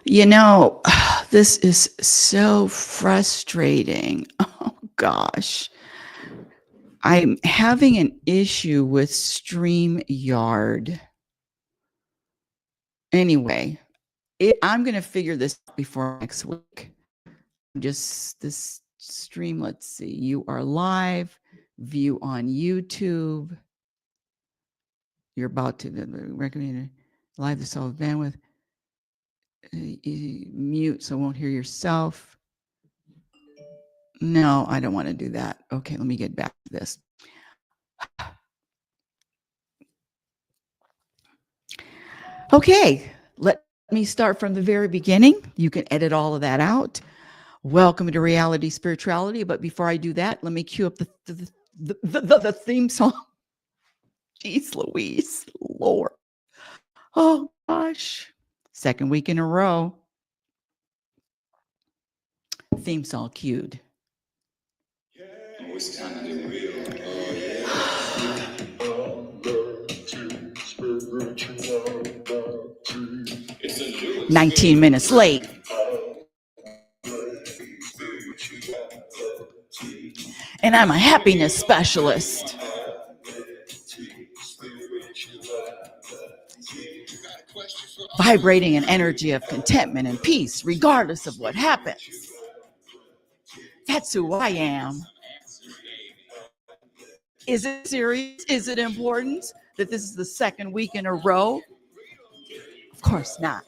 You know, this is so frustrating. Oh gosh. I'm having an issue with StreamYard. Anyway, I'm going to figure this out before next week. Just this stream, let's see. You are live, view on YouTube. You're about to recommend live the solid bandwidth. Mute so won't hear yourself. No, I don't want to do that. Okay, let me get back to this. Okay, let me start from the very beginning. You can edit all of that out. Welcome to Reality Spirituality. But before I do that, let me cue up the theme song. Jeez Louise, Lord. Oh gosh. Second week in a row. Theme song cued. It's time to get real. 19 minutes late. And I'm a happiness specialist. Vibrating an energy of contentment and peace, regardless of what happens. That's who I am. Is it serious? Is it important that this is the second week in a row? Of course not.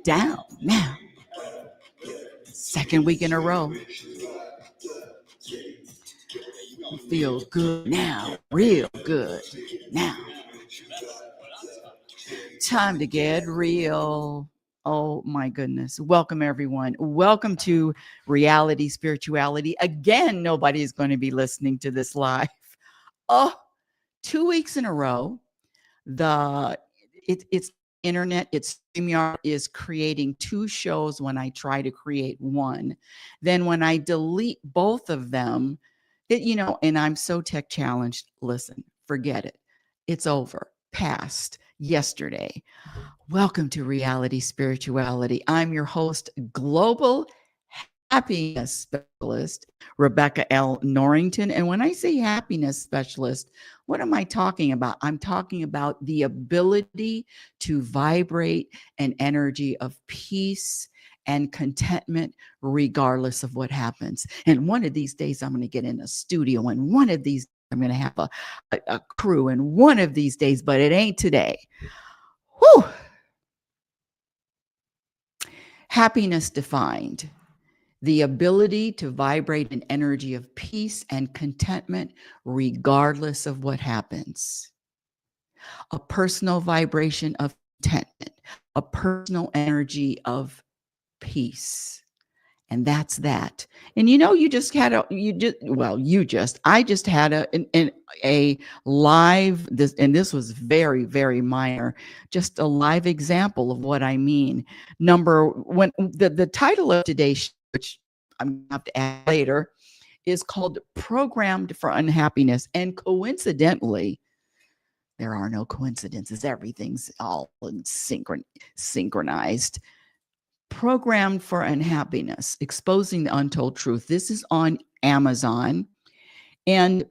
Down now. Second week in a row. Feel good now, real good now. Time to get real. Oh my goodness. Welcome, everyone. Welcome to Reality Spirituality. Again, nobody is going to be listening to this live. Oh, 2 weeks in a row. It's internet, it's StreamYard is creating two shows when I try to create one. Then when I delete both of them, and I'm so tech challenged. Listen, forget it. It's over. Past yesterday. Welcome to Reality Spirituality. I'm your host, Global Happiness Specialist, Rebecca L. Norrington. And when I say happiness specialist, what am I talking about? I'm talking about the ability to vibrate an energy of peace and contentment regardless of what happens. And one of these days, I'm going to get in a studio, and one of these I'm going to have a crew, and one of these days, but it ain't today. Whew. Happiness defined: the ability to vibrate an energy of peace and contentment regardless of what happens. A personal vibration of contentment, a personal energy of peace. And that's that. And I just had a live, this was very, very minor, just a live example of what I mean. The title of today's, which I'm going to have to add later, is called Programmed for Unhappiness. And coincidentally, there are no coincidences. Everything's all synchronized. Programmed for Unhappiness, Exposing the Untold Truth. This is on Amazon. And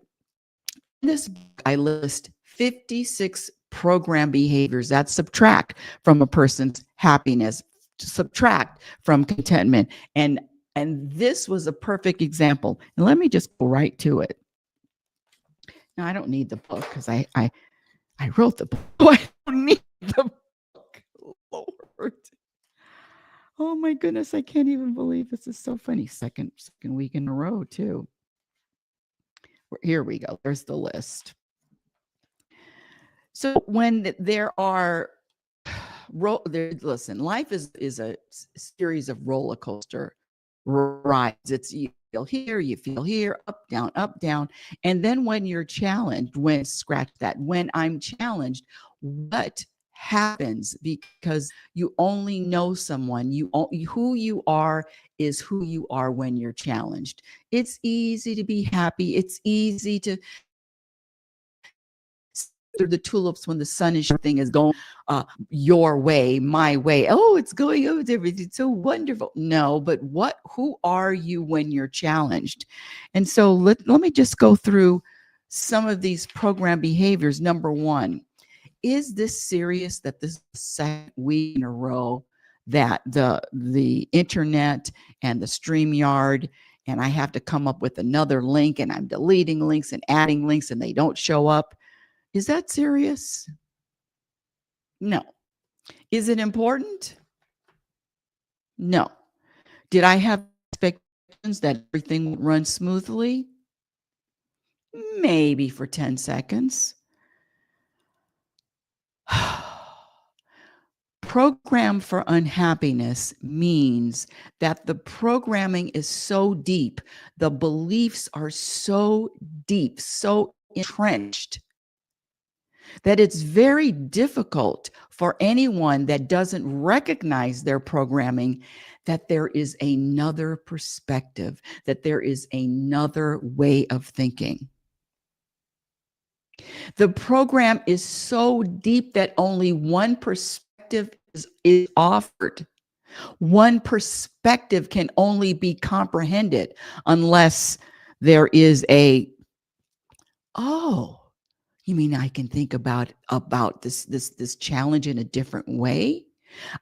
in this book, I list 56 program behaviors that subtract from a person's happiness, subtract from contentment. And this was a perfect example. And let me just go right to it. Now, I don't need the book because I wrote the book. I don't need the book. Lord. Oh my goodness, I can't even believe this is so funny. Second week in a row, too. Here we go. There's the list. So when there are listen, life is a series of roller coaster rides. It's you feel here, up, down. And then when you're challenged, when I'm challenged, what happens? Because you only know someone, who you are is who you are when you're challenged. It's easy to be happy. It's easy to through the tulips when the sun is thing is going your way, my way. Oh, it's going, oh, it's everything so wonderful. No, but who are you when you're challenged? And so let me just go through some of these program behaviors. Number one, is this serious that this is the second week in a row that the internet and the StreamYard, and I have to come up with another link, and I'm deleting links and adding links and they don't show up? Is that serious? No. Is it important? No. Did I have expectations that everything would run smoothly? Maybe for 10 seconds. Program for unhappiness means that the programming is so deep, the beliefs are so deep, so entrenched, that it's very difficult for anyone that doesn't recognize their programming that there is another perspective, that there is another way of thinking. The program is so deep that only one perspective is offered. One perspective can only be comprehended unless there is oh, you mean I can think about this challenge in a different way?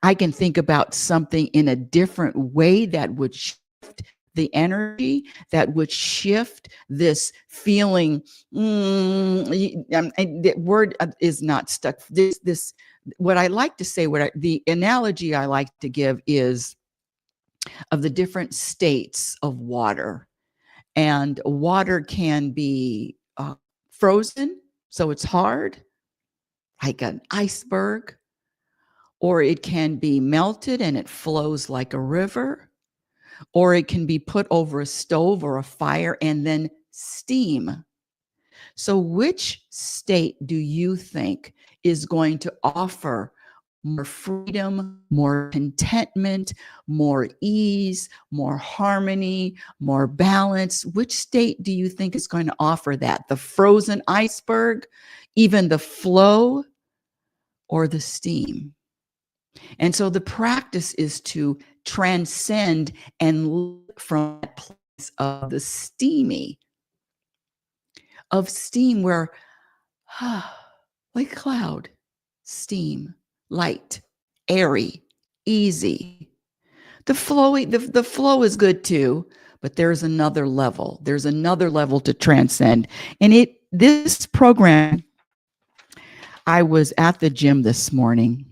I can think about something in a different way that would shift the energy, that would shift this feeling. The word is not stuck. This what I like to say, the analogy I like to give is of the different states of water. And water can be frozen, so it's hard, like an iceberg, or it can be melted and it flows like a river, or it can be put over a stove or a fire and then steam. So which state do you think is going to offer more freedom, more contentment, more ease, more harmony, more balance? Which state do you think is going to offer that? The frozen iceberg, even the flow, or the steam? And so the practice is to transcend and look from that place of the steamy, of steam where, like cloud, steam, light, airy, easy. The flow is good too, but there's another level. There's another level to transcend. And this program, I was at the gym this morning,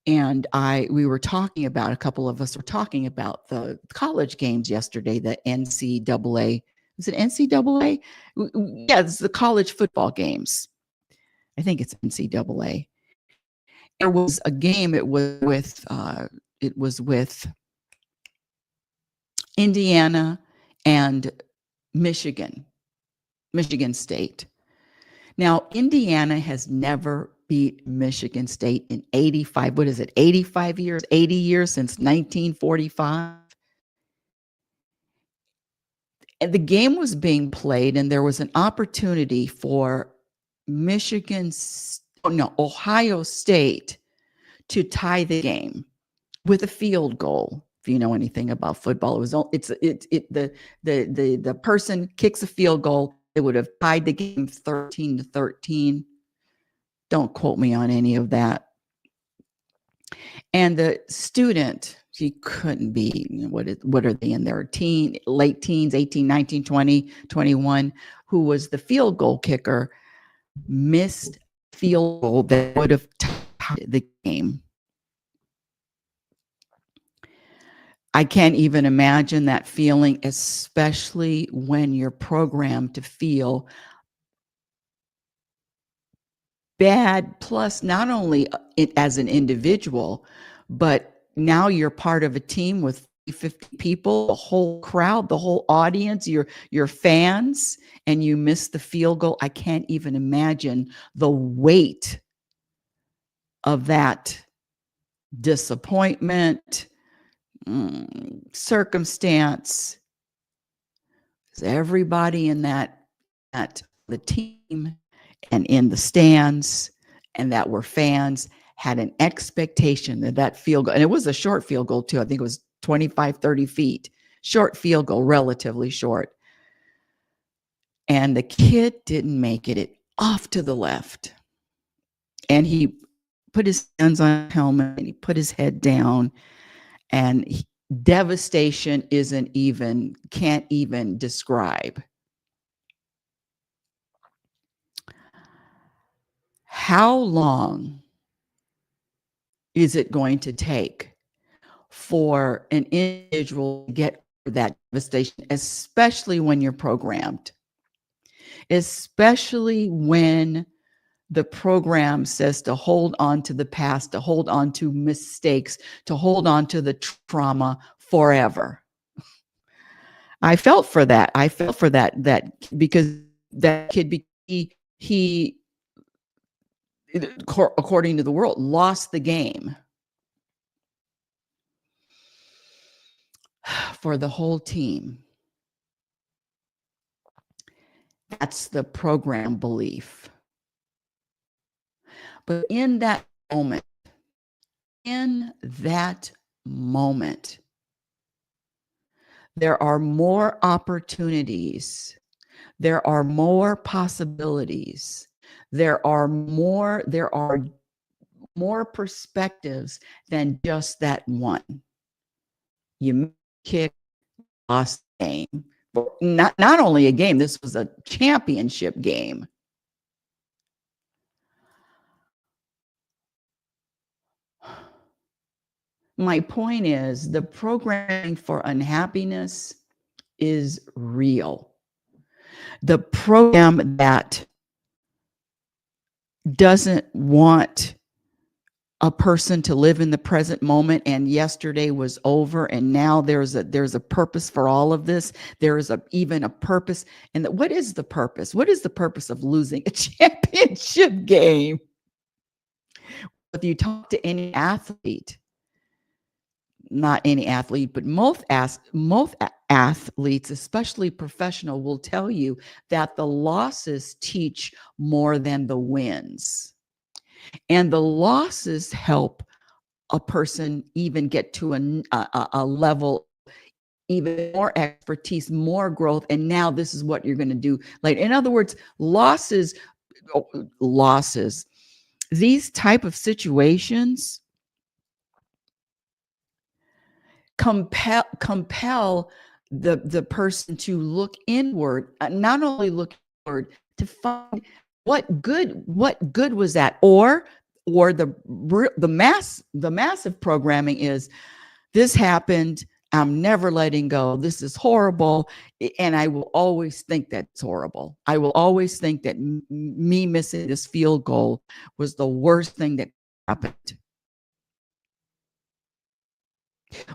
and we were talking about, a couple of us were talking about the college games yesterday, the NCAA. Is it NCAA? Yeah, it's the college football games. I think it's NCAA. There was a game. It was with Indiana and Michigan State. Now, Indiana has never beat Michigan State in 85. What is it? 85 years, 80 years since 1945. And the game was being played, and there was an opportunity for Ohio State to tie the game with a field goal. If you know anything about football, the person kicks a field goal, it would have tied the game 13-13. Don't quote me on any of that. And the student, she couldn't be, what are they in their late teens, 18, 19, 20, 21, who was the field goal kicker, missed field goal that would have tied the game. I can't even imagine that feeling, especially when you're programmed to feel bad, plus not only as an individual, but now you're part of a team with 50 people, the whole crowd, the whole audience, your fans, and you miss the field goal. I can't even imagine the weight of that disappointment, circumstance. Everybody in the team and in the stands and that were fans had an expectation that that field goal, and it was a short field goal too. I think it was 25, 30 feet, short field goal, relatively short. And the kid didn't make it off to the left. And he put his hands on his helmet and he put his head down, and devastation can't even describe. How long is it going to take for an individual to get that devastation, especially when you're programmed, especially when the program says to hold on to the past, to hold on to mistakes, to hold on to the trauma forever? I felt for that. I felt for that because that kid, he according to the world, lost the game for the whole team. That's the program belief. But in that moment, there are more opportunities. There are more possibilities. There are more perspectives than just that one. You kick, lost the game. Not only a game, this was a championship game. My point is, the programming for unhappiness is real. The program that doesn't want a person to live in the present moment, and yesterday was over, and now there's a purpose for all of this. There is even a purpose. And what is the purpose? What is the purpose of losing a championship game? If you talk to any athlete, not any athlete, but most athletes, especially professional, will tell you that the losses teach more than the wins. And the losses help a person even get to a level, even more expertise, more growth. And now this is what you're going to do. Like, in other words, losses, these type of situations compel the person to look inward, not only look inward to find what good was that, or the massive programming is, this happened, I'm never letting go, this is horrible, and I will always think that's horrible. I will always think that me missing this field goal was the worst thing that happened.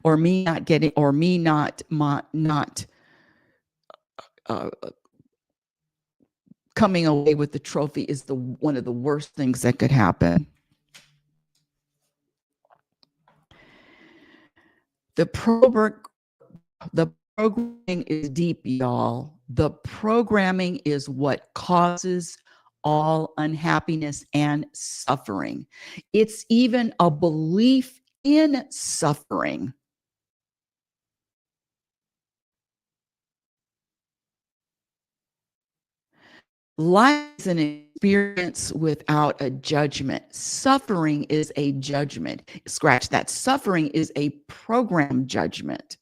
Or me not getting, or me not coming away with the trophy is one of the worst things that could happen. The programming is deep, y'all. The programming is what causes all unhappiness and suffering. It's even a belief in suffering. Life is an experience without a judgment. Suffering is a judgment. Scratch that. Suffering is a program judgment.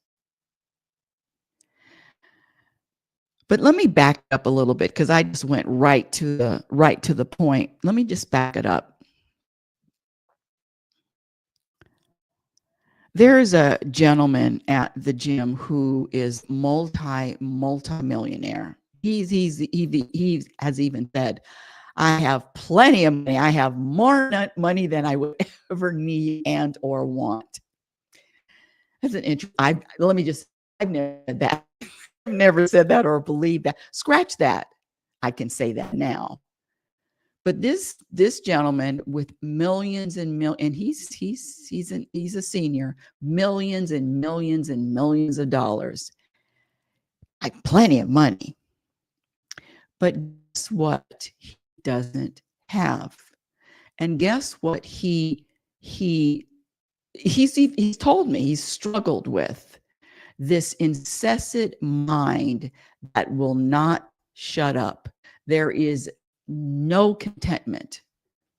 But let me back up a little bit, because I just went right to the point. Let me just back it up. There is a gentleman at the gym who is multi-millionaire. He has even said, I have plenty of money. I have more money than I would ever need and or want. That's an interesting. I've never said that. I've never said that or believed that. Scratch that. I can say that now. But this gentleman with millions and millions, and he's a senior, millions and millions and millions of dollars. I have plenty of money. But guess what? He doesn't have. And guess what he's told me he's struggled with this incessant mind that will not shut up. There is no contentment.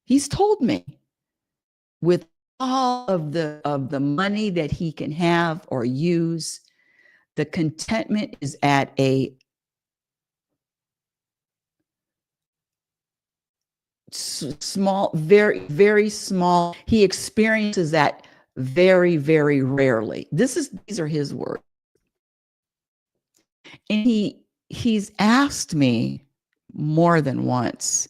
He's told me with all of the money that he can have or use, the contentment is at a small, very, very small. He experiences that very, very rarely. These are his words. And he's asked me more than once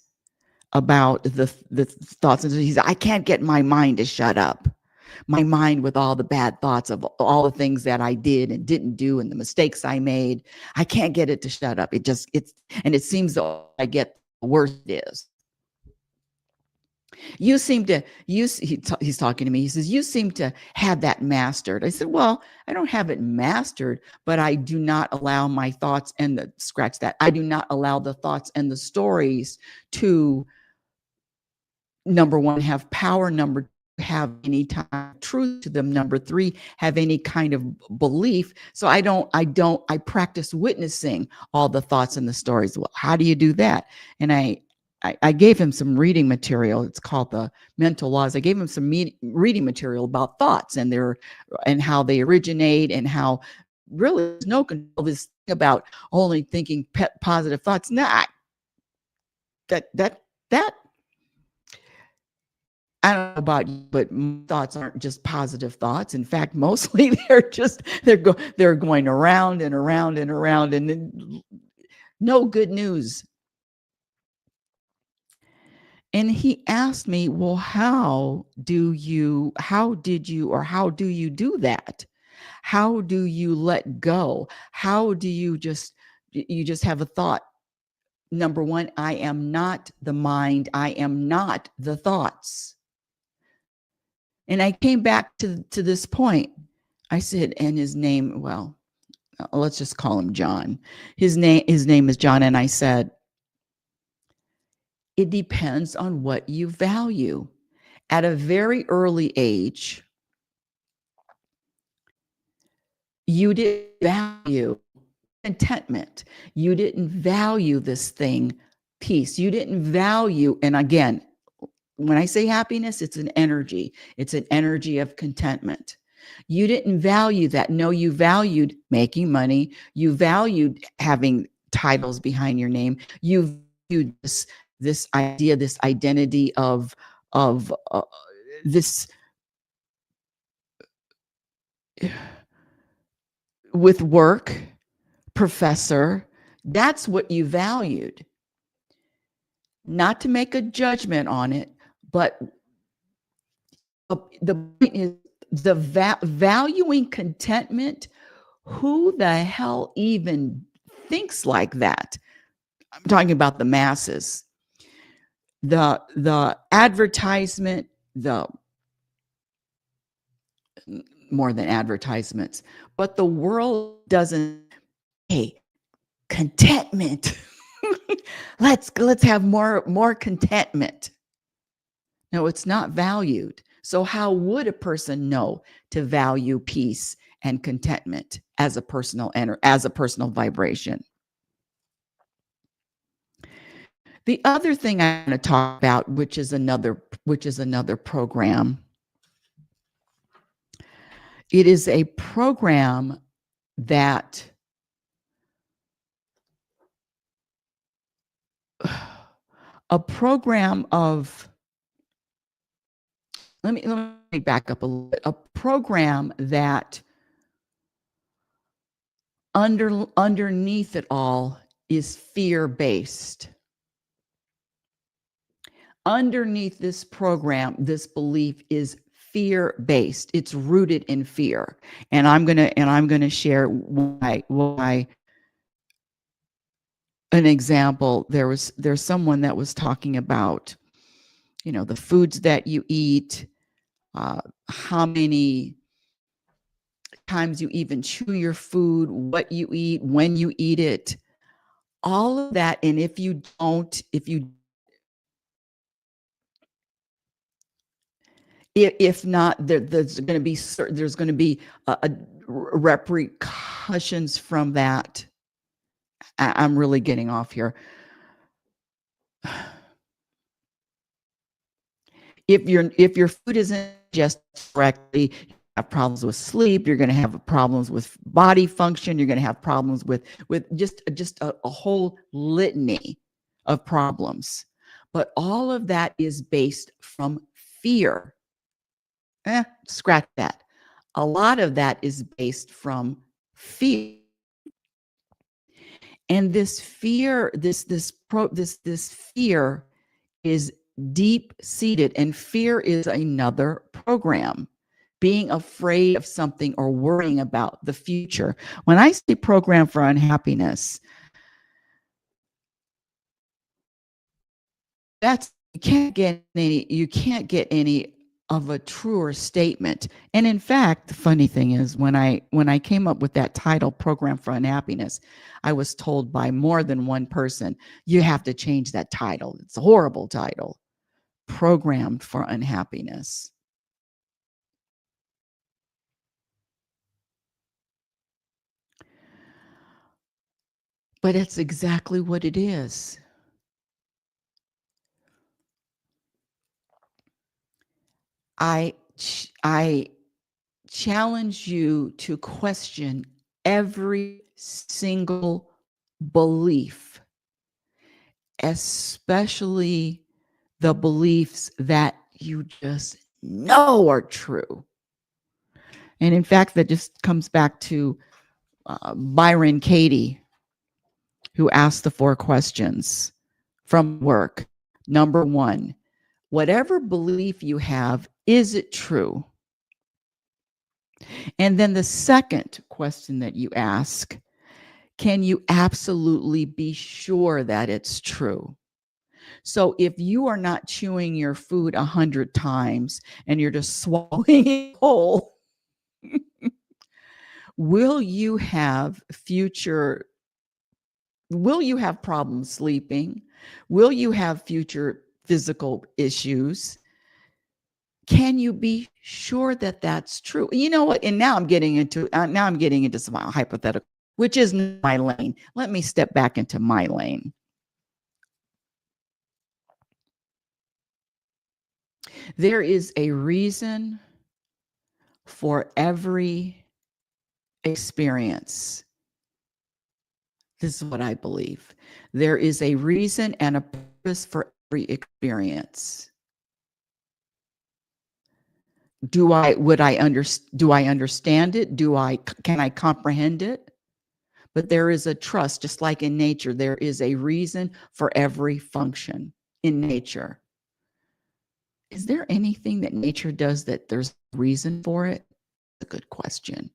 about the thoughts, and he's, I can't get my mind to shut up. My mind with all the bad thoughts of all the things that I did and didn't do and the mistakes I made. I can't get it to shut up. It seems the I get, the worse it is. You seem to, he's talking to me. He says, you seem to have that mastered. I said, well, I don't have it mastered, but I do not allow my thoughts and I do not allow the thoughts and the stories to, number one, have power. Number two, have any time truth to them. Number three, have any kind of belief. So I practice witnessing all the thoughts and the stories. Well, how do you do that? And I gave him some reading material. It's called The Mental Laws. I gave him some reading material about thoughts and how they originate, and how really there's no control. This thing about only thinking positive thoughts. Nah, that I don't know about you, but thoughts aren't just positive thoughts. In fact, mostly they're going around and around and around, and then no good news. And he asked me, well, how do you do that? How do you let go? How do you just have a thought? Number one, I am not the mind. I am not the thoughts. And I came back to this point. I said, and his name, well, let's just call him John. His name is John. And I said, it depends on what you value. At a very early age, you didn't value contentment. You didn't value this thing, peace. You didn't value, and again, when I say happiness, it's an energy. It's an energy of contentment. You didn't value that. No, you valued making money. You valued having titles behind your name. You valued this idea, this identity of this with work, professor. That's what you valued. Not to make a judgment on it, but the point is the valuing contentment. Who the hell even thinks like that? I'm talking about the masses. The advertisement, the more than advertisements, but the world doesn't. Hey, contentment. let's have more contentment. No, it's not valued. So how would a person know to value peace and contentment as a personal vibration? The other thing I want to talk about, which is another program. It is a program that a program of, let me back up a little bit. A program that underneath it all is fear-based. Underneath this program, this belief is fear-based. It's rooted in fear. And I'm gonna share why. An example, there's someone that was talking about, the foods that you eat, how many times you even chew your food, what you eat, when you eat it, all of that. And if you If not, there's going to be repercussions from that. I'm really getting off here. If your food isn't digested correctly, you have problems with sleep. You're going to have problems with body function. You're going to have problems with just a whole litany of problems. But all of that is based from fear. Scratch that. A lot of that is based from fear. And this fear, this fear is deep seated, and fear is another program. Being afraid of something or worrying about the future. When I say program for unhappiness, that's you can't get any of a truer statement. And in fact, the funny thing is when I came up with that title, Program for Unhappiness, I was told by more than one person, you have to change that title. It's a horrible title. Programmed for Unhappiness. But it's exactly what it is. I challenge you to question every single belief, especially the beliefs that you just know are true. And in fact, that just comes back to Byron Katie, who asked the 4 questions from work. Number 1, whatever belief you have, is it true? And then the second question that you ask, can you absolutely be sure that it's true? So if you are not chewing your food 100 times and you're just swallowing it whole, will you have problems sleeping? Will you have future physical issues? Can you be sure that that's true? You know what? And now I'm getting into some hypothetical, which is my lane. Let me step back into my lane. There is a reason for every experience. This is what I believe. There is a reason and a purpose for every experience. Do I understand it? Can I comprehend it? But there is a trust, just like in nature, there is a reason for every function in nature. Is there anything that nature does that there's a reason for it? A good question.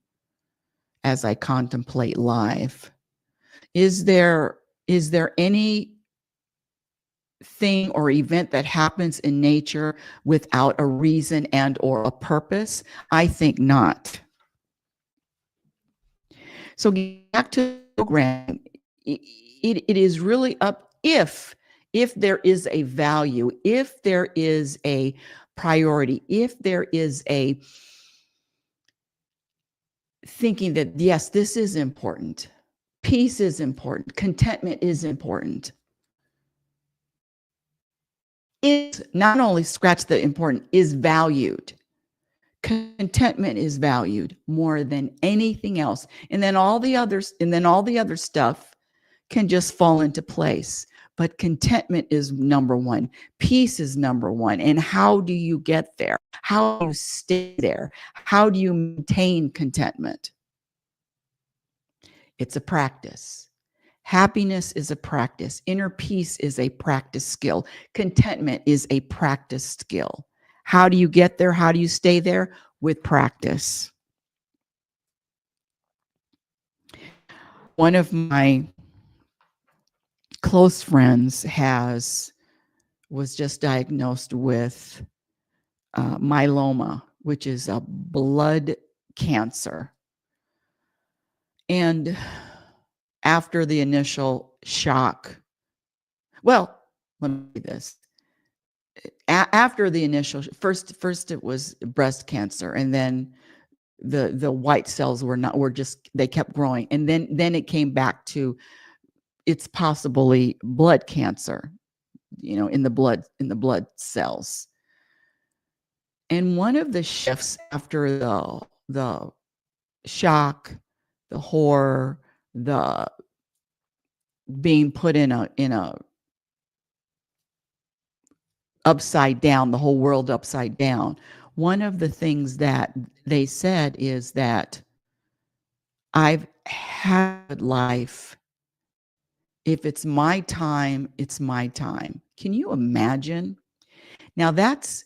As I contemplate life, is there any thing or event that happens in nature without a reason and or a purpose? I think not. So back to the program, it is really up if there is a value, if there is a priority, if there is a thinking that, yes, this is important, peace is important, contentment is important. It's not only scratch the important, is valued. Contentment is valued more than anything else. And then all the other stuff can just fall into place. But contentment is number one. Peace is number one. And how do you get there? How do you stay there? How do you maintain contentment? It's a practice. Happiness is a practice. Inner peace is a practice skill. Contentment is a practice skill. How do you get there? How do you stay there? With practice. One of my close friends was just diagnosed with myeloma, which is a blood cancer. And after the initial shock, well, let me say this. after the initial, first it was breast cancer, and then the white cells were just, they kept growing, and then it came back to, it's possibly blood cancer, in the blood cells. And one of the shifts after the shock, the horror, the being put in a upside down, the whole world upside down, one of the things that they said is that I've had life. If it's my time, it's my time. Can you imagine? Now that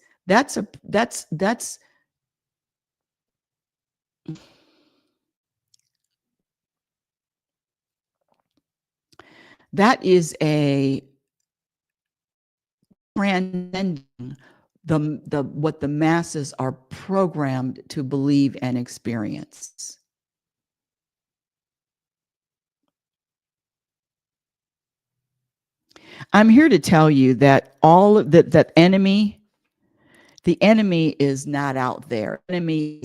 is a transcending the what the masses are programmed to believe and experience. I'm here to tell you that all of that the enemy is not out there. The enemy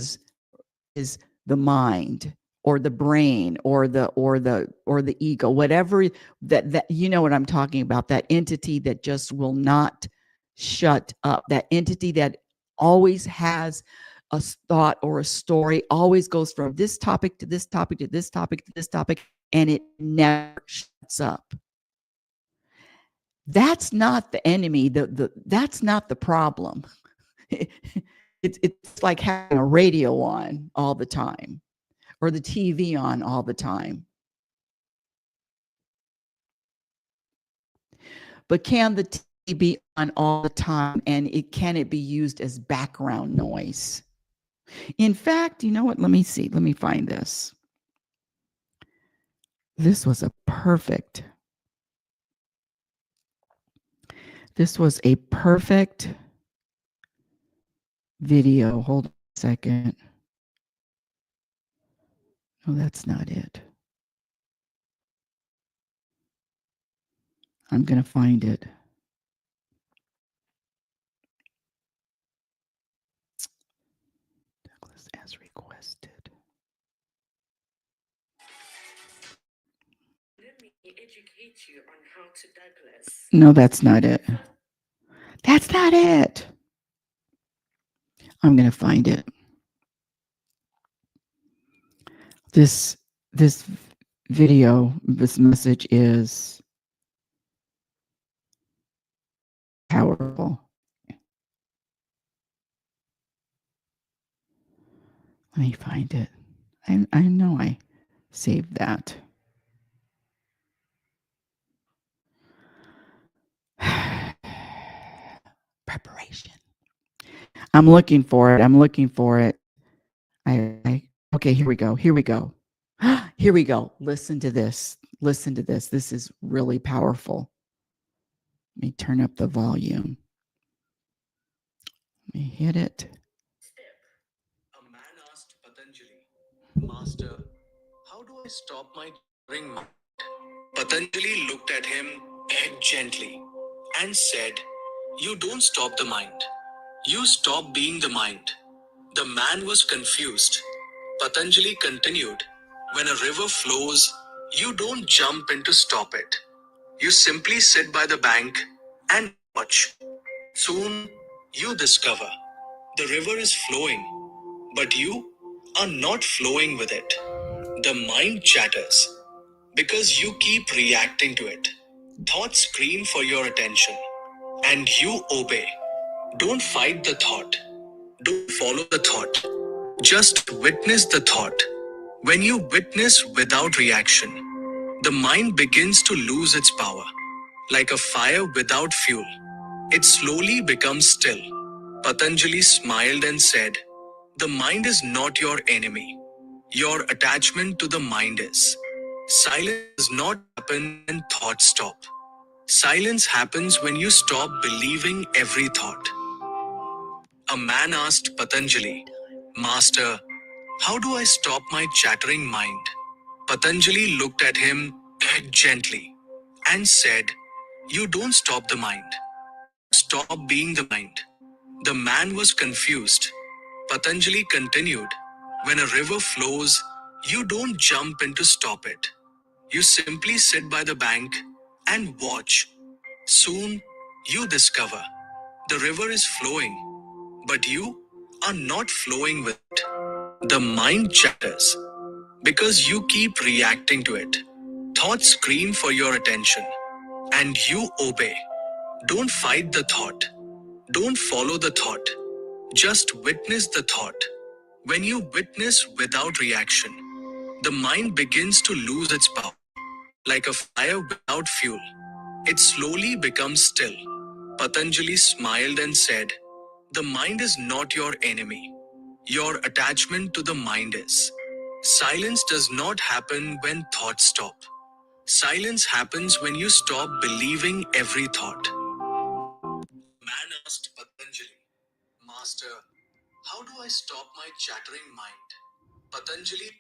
is the mind or the brain or the ego, whatever that you know what I'm talking about, that entity that just will not shut up, that entity that always has a thought or a story, always goes from this topic to this topic to this topic to this topic, and it never shuts up. That's not the enemy. That's not the problem. It's like having a radio on all the time or the TV on all the time. But can the TV be on all the time, and can it be used as background noise? In fact, you know what? Let me see. Let me find this. This was a perfect video. Hold on a second. No, that's not it. I'm going to find it. Douglas as requested. Let me educate you on how to Douglas. No, that's not it. That's not it. I'm going to find it. This video, this message is powerful. Let me find it. I know I saved that. Preparation. I'm looking for it. Okay, here we go. Here we go. Listen to this. This is really powerful. Let me turn up the volume. Let me hit it. A man asked Patanjali, Master, how do I stop my chattering mind? Patanjali looked at him gently and said, you don't stop the mind. You stop being the mind. The man was confused. Patanjali continued, when a river flows, you don't jump in to stop it. You simply sit by the bank and watch. Soon, you discover the river is flowing, but you are not flowing with it. The mind chatters because you keep reacting to it. Thoughts scream for your attention, and you obey. Don't fight the thought. Don't follow the thought. Just witness the thought. When you witness without reaction, the mind begins to lose its power. Like a fire without fuel, it slowly becomes still. Patanjali smiled and said, the mind is not your enemy. Your attachment to the mind is. Silence does not happen when thoughts stop. Silence happens when you stop believing every thought. A man asked Patanjali, Master, how do I stop my chattering mind? Patanjali looked at him gently and said, you don't stop the mind. Stop being the mind. The man was confused. Patanjali continued, when a river flows, you don't jump in to stop it. You simply sit by the bank and watch. Soon, you discover the river is flowing, but you are not flowing with it. The mind chatters because you keep reacting to it. Thoughts scream for your attention, and you obey. Don't fight the thought. Don't follow the thought. Just witness the thought. When you witness without reaction, the mind begins to lose its power. Like a fire without fuel, it slowly becomes still. Patanjali smiled and said, the mind is not your enemy. Your attachment to the mind is. Silence does not happen when thoughts stop. Silence happens when you stop believing every thought. Man asked Patanjali, Master, how do I stop my chattering mind? Patanjali.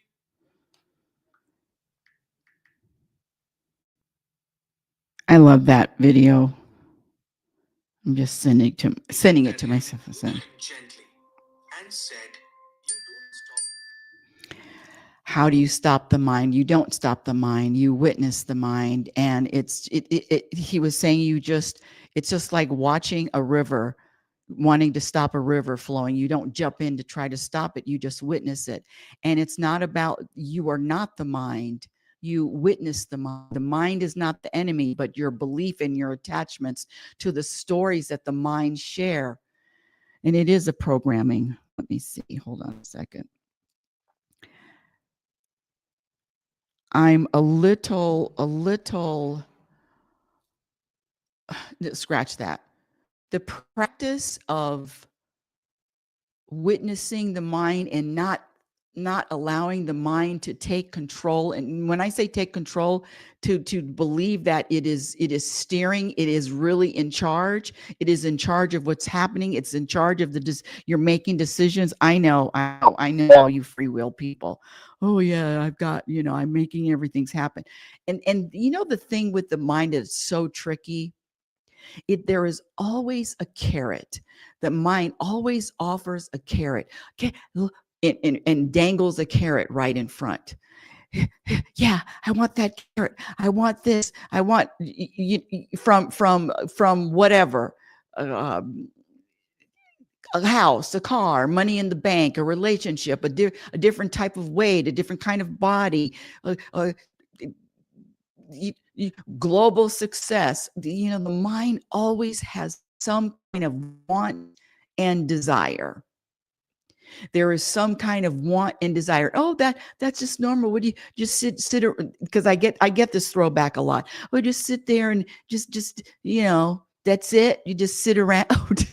I love that video. I'm just sending it to myself. Gently and said, you don't stop. How do you stop the mind? You don't stop the mind. You witness the mind, and he was saying it's just like watching a river, wanting to stop a river flowing. You don't jump in to try to stop it. You just witness it, and it's not about, you are not the mind. You witness the mind. The mind is not the enemy, but your belief and your attachments to the stories that the mind share. And it is a programming. Let me see. Hold on a second. I'm a little, scratch that. The practice of witnessing the mind and not allowing the mind to take control. And when I say take control, to believe that it is steering, it is really in charge. It is in charge of what's happening. It's in charge of you're making decisions. I know all you free will people. Oh yeah, I've got, I'm making everything's happen. And the thing with the mind is so tricky. There is always a carrot. The mind always offers a carrot. Okay, and dangles a carrot right in front. Yeah, I want that carrot. I want this. I want from whatever. A house, a car, money in the bank, a relationship, a different type of weight, a different kind of body, global success. The mind always has some kind of want and desire. There is some kind of want and desire. Oh, that's just normal. Would you just sit because I get this throwback a lot. Oh, just sit there and just that's it. You just sit around.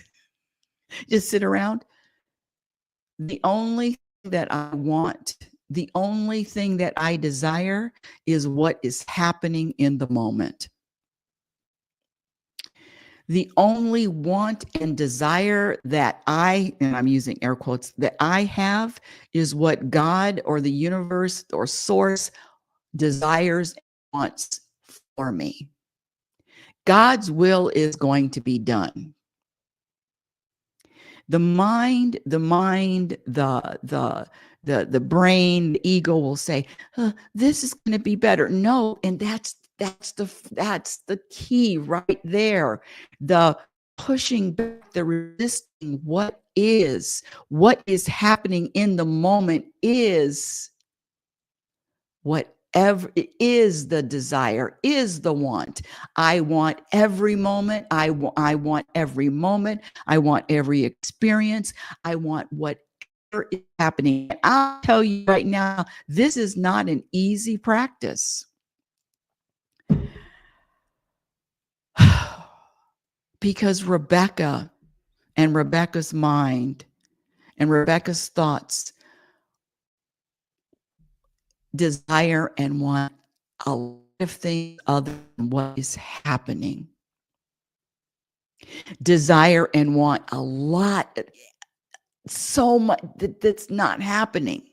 Just sit around. The only thing that I want, the only thing that I desire is what is happening in the moment. The only want and desire that and I'm using air quotes, that I have is what God or the universe or source desires and wants for me. God's will is going to be done. The mind, the brain, the ego will say, this is going to be better. No, and that's the key right there. The pushing back, the resisting what is happening in the moment is whatever it is, the desire is the want. I want every moment. I want every moment. I want every experience. I want whatever is happening. And I'll tell you right now, this is not an easy practice. Because Rebecca and Rebecca's mind and Rebecca's thoughts desire and want a lot of things other than what is happening. Desire and want a lot, so much that's not happening.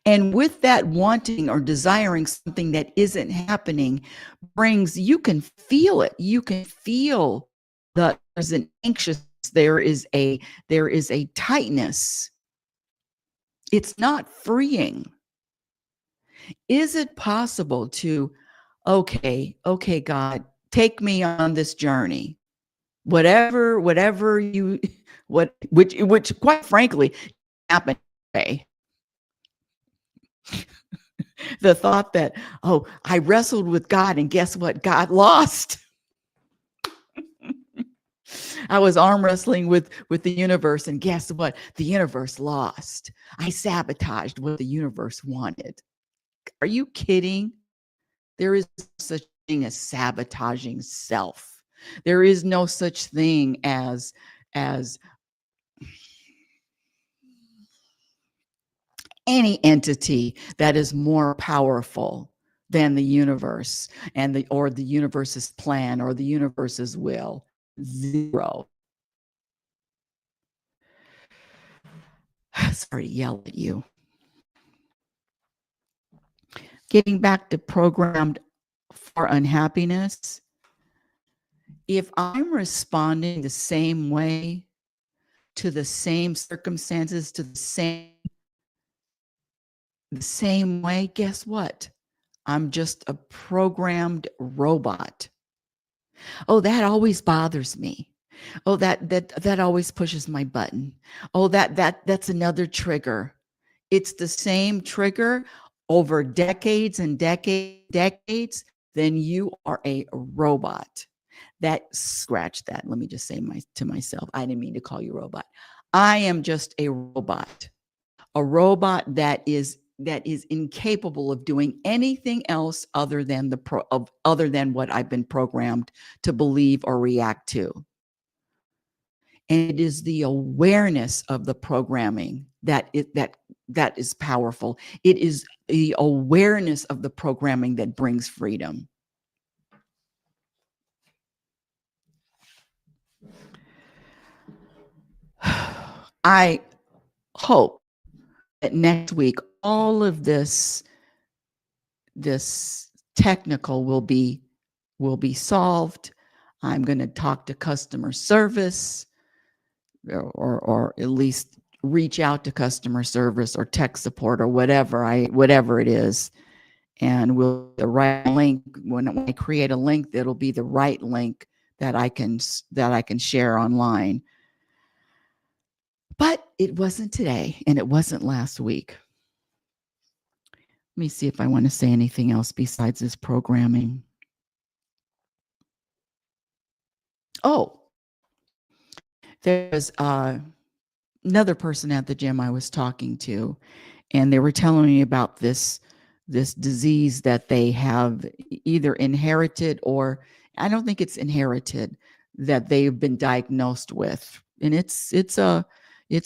And with that wanting or desiring something that isn't happening you can feel it. You can feel there's an anxious, there is a tightness. It's not freeing. Is it possible to, okay, God, take me on this journey? Whatever you, which quite frankly happened today. The thought that, oh, I wrestled with God and guess what? God lost. I was arm wrestling with the universe and guess what? The universe lost. I sabotaged what the universe wanted. Are you kidding? There is no such thing as sabotaging self. There is no such thing as any entity that is more powerful than the universe and the universe's plan or the universe's will. Zero. Sorry to yell at you. Getting back to programmed for unhappiness, if I'm responding the same way to the same circumstances, to the same way, guess what? I'm just a programmed robot. Oh, that always bothers me. Oh, that always pushes my button. Oh, that's another trigger. It's the same trigger over decades and decades, then you are a robot. That scratch that. Let me just say to myself, I didn't mean to call you robot. I am just a robot that is incapable of doing anything else other than other than what I've been programmed to believe or react to. And it is the awareness of the programming that is powerful. It is the awareness of the programming that brings freedom. I hope that next week all of this technical will be solved. I'm going to talk to customer service, or at least reach out to customer service or tech support or whatever it is, and we'll the right link. When I create a link, it'll be the right link that I can share online. But it wasn't today, and it wasn't last week. Let me see if I want to say anything else besides this programming. Oh, there's another person at the gym I was talking to, and they were telling me about this disease that they have either inherited, or I don't think it's inherited, that they've been diagnosed with. And it's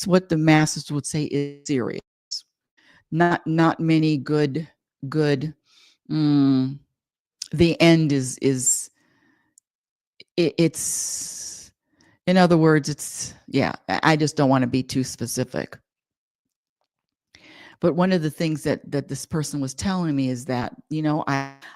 what the masses would say is serious. Not many good the end is it's in other words, it's, yeah, I just don't want to be too specific. But one of the things that this person was telling me is that,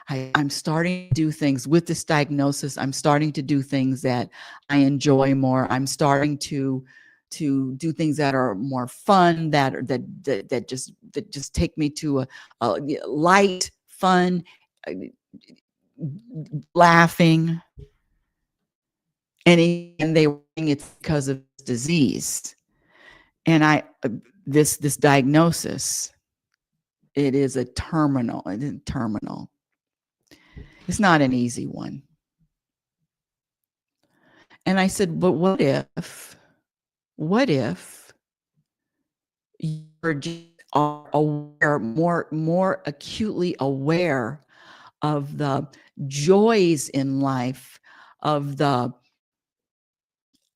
I'm starting to do things with this diagnosis. I'm starting to do things that I enjoy more. I'm starting to do things that are more fun, that just take me to a light, fun, laughing. And they were saying it's because of disease. And this diagnosis, it is a terminal. It is terminal. It's not an easy one. And I said, but what if you're just aware, more acutely aware of the joys in life, of the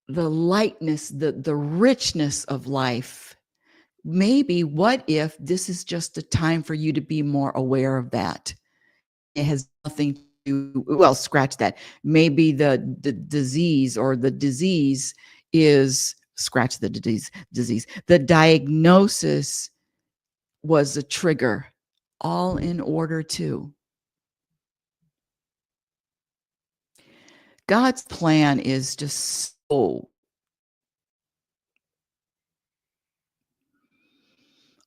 lightness, the richness of life. Maybe what if this is just a time for you to be more aware of that? It has nothing to do, well, scratch that. Maybe the disease, or the disease is, scratch the disease. The diagnosis was a trigger, all in order to God's plan is just so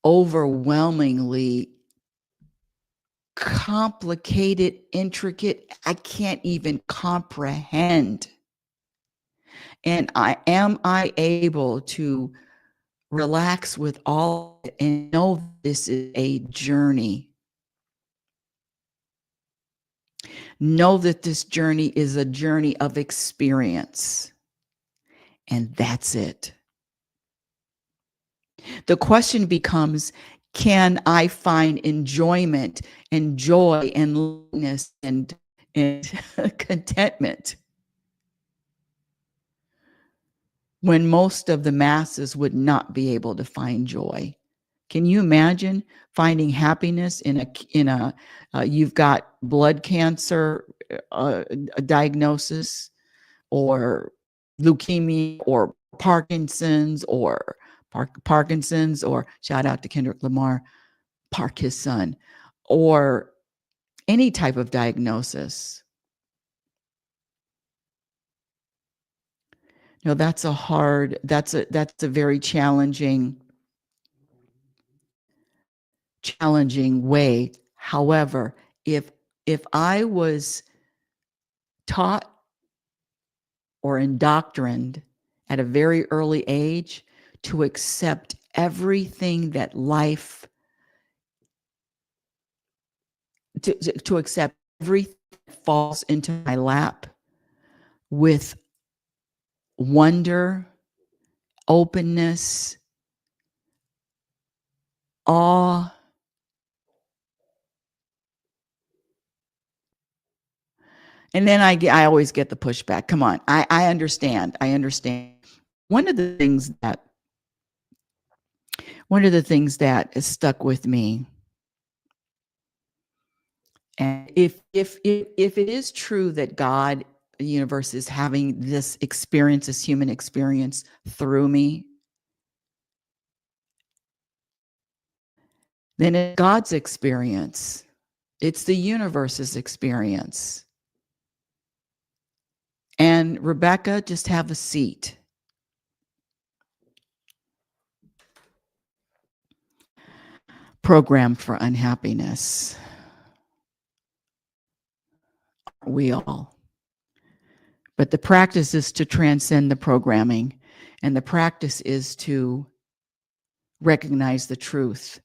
overwhelmingly complicated, intricate. I can't even comprehend. And I able to relax with all and know this is a journey? Know that this journey is a journey of experience. And that's it. The question becomes, can I find enjoyment and joy and lightness and contentment when most of the masses would not be able to find joy? Can you imagine finding happiness in a you've got blood cancer a diagnosis, or leukemia, or Parkinson's, or shout out to Kendrick Lamar, Park his son, or any type of diagnosis? No, that's a very challenging way. However, if I was taught or indoctrined at a very early age to accept everything that life, to accept everything that falls into my lap with wonder, openness, awe, and then I always get the pushback. Come on, I understand. I understand. One of the things that is stuck with me, and if it is true that God, the universe, is having this experience, this human experience through me, then it's God's experience. It's the universe's experience. And Rebecca, just have a seat. Programmed for unhappiness. We all. But the practice is to transcend the programming, and the practice is to recognize the truth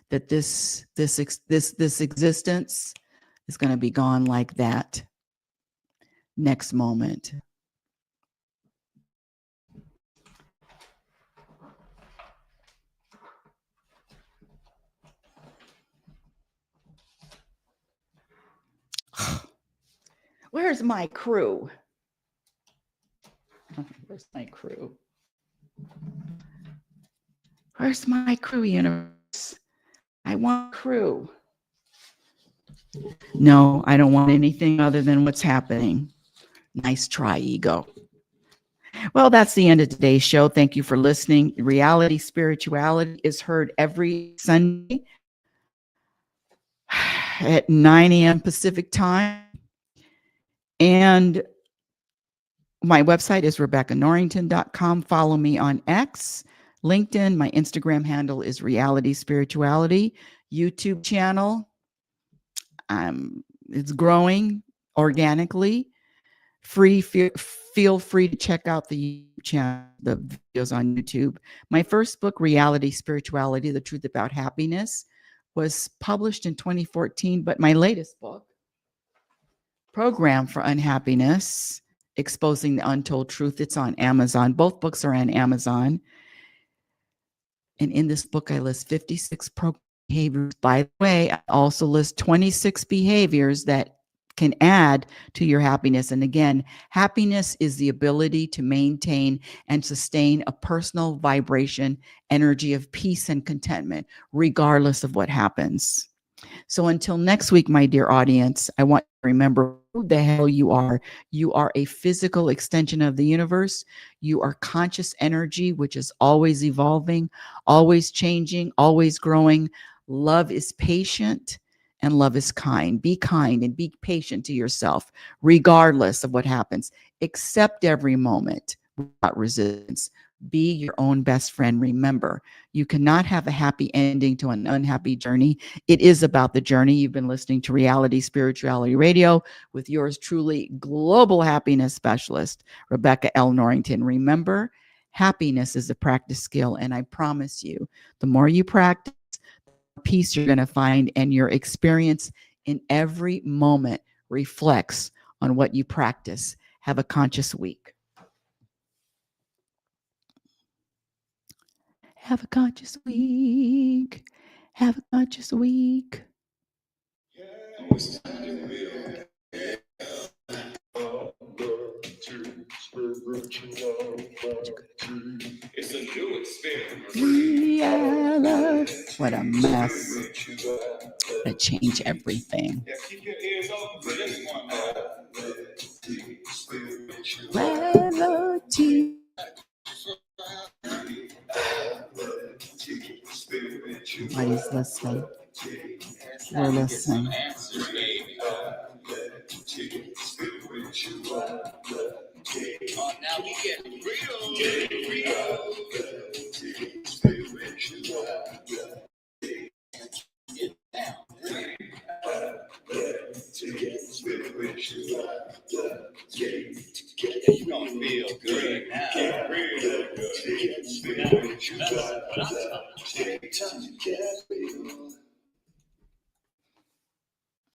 that this existence is going to be gone like that next moment. Where's my crew? Where's my crew? Where's my crew, universe? I want crew. No, I don't want anything other than what's happening. Nice try, ego. Well, that's the end of today's show. Thank you for listening. Reality Spirituality is heard every Sunday at 9 a.m. Pacific time. And my website is RebeccaNorrington.com. Follow me on X, LinkedIn. My Instagram handle is Reality Spirituality. YouTube channel, it's growing organically. Feel free to check out the YouTube channel, the videos on YouTube. My first book, Reality Spirituality, The Truth About Happiness, was published in 2014, but my latest book, Program for Unhappiness, Exposing the Untold Truth, it's on Amazon. Both books are on Amazon. And in this book, I list 56 behaviors. By the way, I also list 26 behaviors that can add to your happiness. And again, happiness is the ability to maintain and sustain a personal vibration, energy of peace and contentment, regardless of what happens. So until next week, my dear audience, I want you to remember who the hell you are. You are a physical extension of the universe. You are conscious energy, which is always evolving, always changing, always growing. Love is patient and love is kind. Be kind and be patient to yourself, regardless of what happens. Accept every moment without resistance. Be your own best friend. Remember, you cannot have a happy ending to an unhappy journey. It is about the journey. You've been listening to Reality Spirituality Radio with yours truly, global happiness specialist, Rebecca L. Norrington. Remember, happiness is a practice skill. And I promise you, the more you practice, the peace you're going to find, and your experience in every moment reflects on what you practice. Have a conscious week. Have a conscious week. Have a conscious week. It's a new experience. Reality. What a mess. To change everything. Reality. Nobody's listening. We're listening. Now we get you're gonna feel good now.